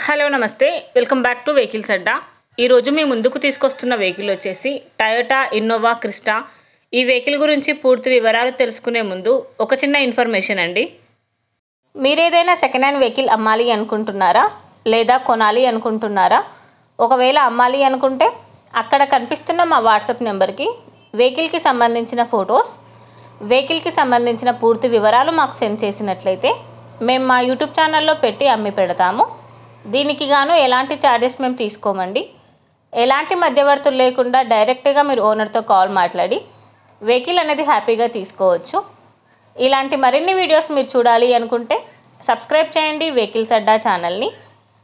Hello నమస్తే welcome back to vehicles అడ్డా. ఈరోజు మీ ముందుకు తీసుకొస్తున్న వెహికల్ వచ్చేసి టయోటా ఇన్నోవా క్రిస్టా. ఈ వెహికల్ గురించి పూర్తి వివరాలు తెలుసుకునే ముందు ఒక చిన్న ఇన్ఫర్మేషన్ అండి. మీరేదైనా సెకండ్ హ్యాండ్ వెహికల్ అమ్మాలి అనుకుంటున్నారా లేదా కొనాలి అనుకుంటున్నారా? ఒకవేళ అమ్మాలి అనుకుంటే అక్కడ కనిపిస్తున్న మా వాట్సాప్ నెంబర్కి వెహికల్కి సంబంధించిన ఫొటోస్, వెహికల్కి సంబంధించిన పూర్తి వివరాలు మాకు సెండ్ చేసినట్లయితే మేము మా యూట్యూబ్ ఛానల్లో పెట్టి అమ్మి పెడతాము. దీనికి గాను ఎలాంటి ఛార్జెస్ మేము తీసుకోమండి. ఎలాంటి మధ్యవర్తులు లేకుండా డైరెక్ట్గా మీరు ఓనర్తో కాల్ మాట్లాడి వెహికల్ అనేది హ్యాపీగా తీసుకోవచ్చు. ఇలాంటి మరిన్ని వీడియోస్ మీరు చూడాలి అనుకుంటే సబ్స్క్రైబ్ చేయండి వెహికల్స్ అడ్డా ఛానల్ని.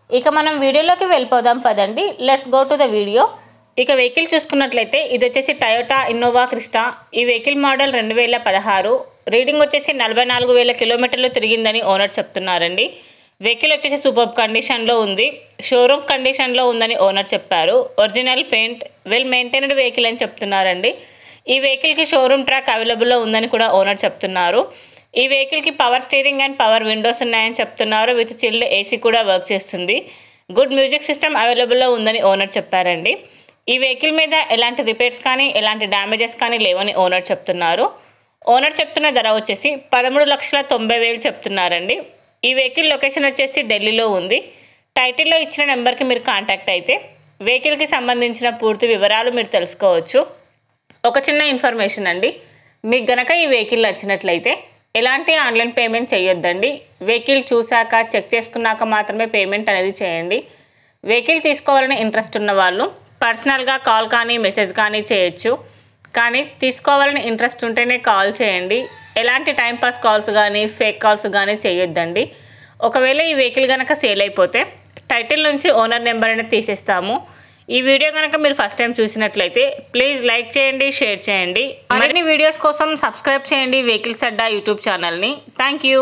ఇక మనం వీడియోలోకి వెళ్ళిపోదాం పదండి. Let's go to the video. ఇక వెహికల్ చూసుకున్నట్లయితే ఇది వచ్చేసి టయోటా ఇన్నోవా క్రిస్టా. ఈ వెహికల్ మోడల్ 2016. రీడింగ్ వచ్చేసి 44,000 కిలోమీటర్లు తిరిగిందని ఓనర్ చెప్తున్నారండి. వెహికల్ వచ్చేసి సూపర్ కండిషన్లో ఉంది, షోరూమ్ కండిషన్లో ఉందని ఓనర్ చెప్పారు. Original paint, well maintained vehicle అని చెప్తున్నారండి. ఈ వెహికల్కి షోరూమ్ ట్రాక్ అవైలబుల్లో ఉందని కూడా ఓనర్ చెప్తున్నారు. ఈ వెహికల్కి power steering and power Windows ఉన్నాయని చెప్తున్నారు. విత్ చిల్డ్ ఏసీ కూడా వర్క్ చేస్తుంది. గుడ్ మ్యూజిక్ సిస్టమ్ అవైలబుల్లో ఉందని ఓనర్ చెప్పారండి. ఈ వెహికల్ మీద ఎలాంటి రిపేర్స్ కానీ ఎలాంటి డ్యామేజెస్ కానీ లేవని ఓనర్ చెప్తున్నారు. ఓనర్ చెప్తున్న ధర వచ్చేసి 13,90,000 చెప్తున్నారండి. ఈ వెహికల్ లొకేషన్ వచ్చేసి ఢిల్లీలో ఉంది. టైటిల్లో ఇచ్చిన నెంబర్కి మీరు కాంటాక్ట్ అయితే వెహికల్కి సంబంధించిన పూర్తి వివరాలు మీరు తెలుసుకోవచ్చు. ఒక చిన్న ఇన్ఫర్మేషన్ అండి, మీకు గనక ఈ వెహికల్ నచ్చినట్లయితే ఎలాంటి ఆన్లైన్ పేమెంట్ చేయొద్దండి. వెహికల్ చూశాక చెక్ చేసుకున్నాక మాత్రమే పేమెంట్ అనేది చేయండి. వెహికల్ తీసుకోవాలని ఇంట్రెస్ట్ ఉన్న వాళ్ళు పర్సనల్గా కాల్ కానీ మెసేజ్ కానీ చేయొచ్చు. కానీ తీసుకోవాలని ఇంట్రెస్ట్ ఉంటేనే కాల్ చేయండి. ఎలాంటి టైంపాస్ కాల్స్ కానీ ఫేక్ కాల్స్ కానీ చేయొద్దండి. ఒకవేళ ఈ వెహికల్ కనుక సేల్ అయిపోతే టైటిల్ నుంచి ఓనర్ నెంబర్ అనేది తీసేస్తాము. ఈ వీడియో కనుక మీరు ఫస్ట్ టైం చూసినట్లయితే ప్లీజ్ లైక్ చేయండి, షేర్ చేయండి. మరిన్ని వీడియోస్ కోసం సబ్స్క్రైబ్ చేయండి వెహికల్స్ అడ్డా యూట్యూబ్ ఛానల్ని. Thank you.